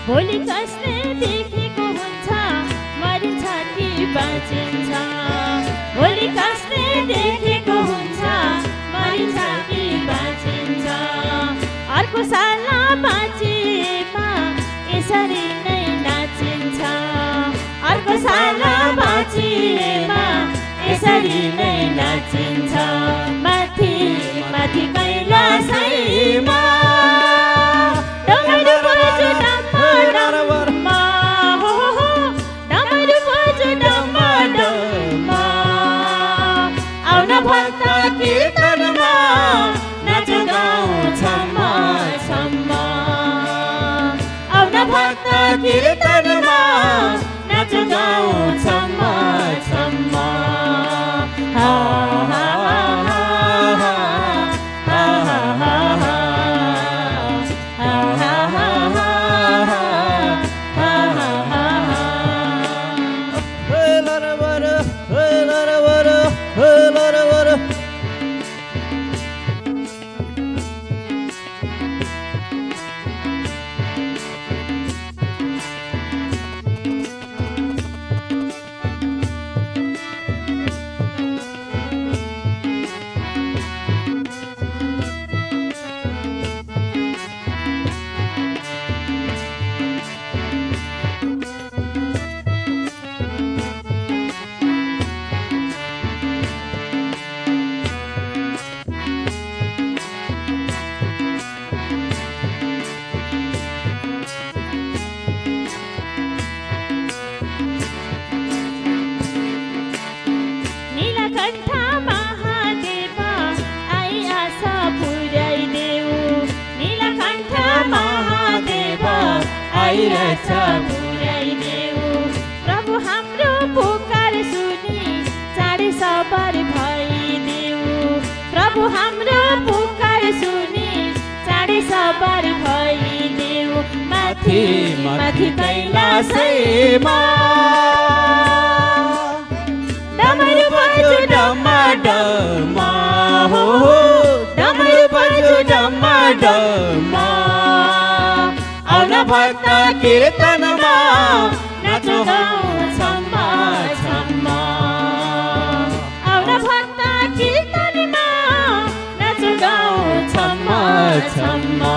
भोलि कसले देखेको हुन्छ मरिन्छ कि बाँचिन्छ भोलि कसले देखेको हुन्छ मरिन्छ कि बाँचिन्छ अर्को साल बाँचेमा यसरी नै नाचिन्छ अर्को साल बाँचेमा यसरी नै नाचिन्छ माथि माथि कैलाशैमा डमरू बज्यो डम्मा हो डमरू बज्यो डम्मा आउन भक्त कीर्तनमा नाचो गाउँ छम्मा छम्मा आउन भक्त कीर्तनमा नाचो गाउँ छम्मा छम्मा हा हा प्रभु हाम्रो पुकार सुनि चाँडै सवार भइदेऊ प्रभु हाम्रो पुकार सुनि चाँडै सवार भइदेऊ माथि माथि कैलाशैमा डमरू बज्यो डम्मा डम्मा हो डमरू बज्यो डम्मा डम्मा आउन भक्त कीर्तनमा नाचो गाउँ छम्मा छम्मा आउन भक्त कीर्तनमा नाचो गाउँ छम्मा छम्मा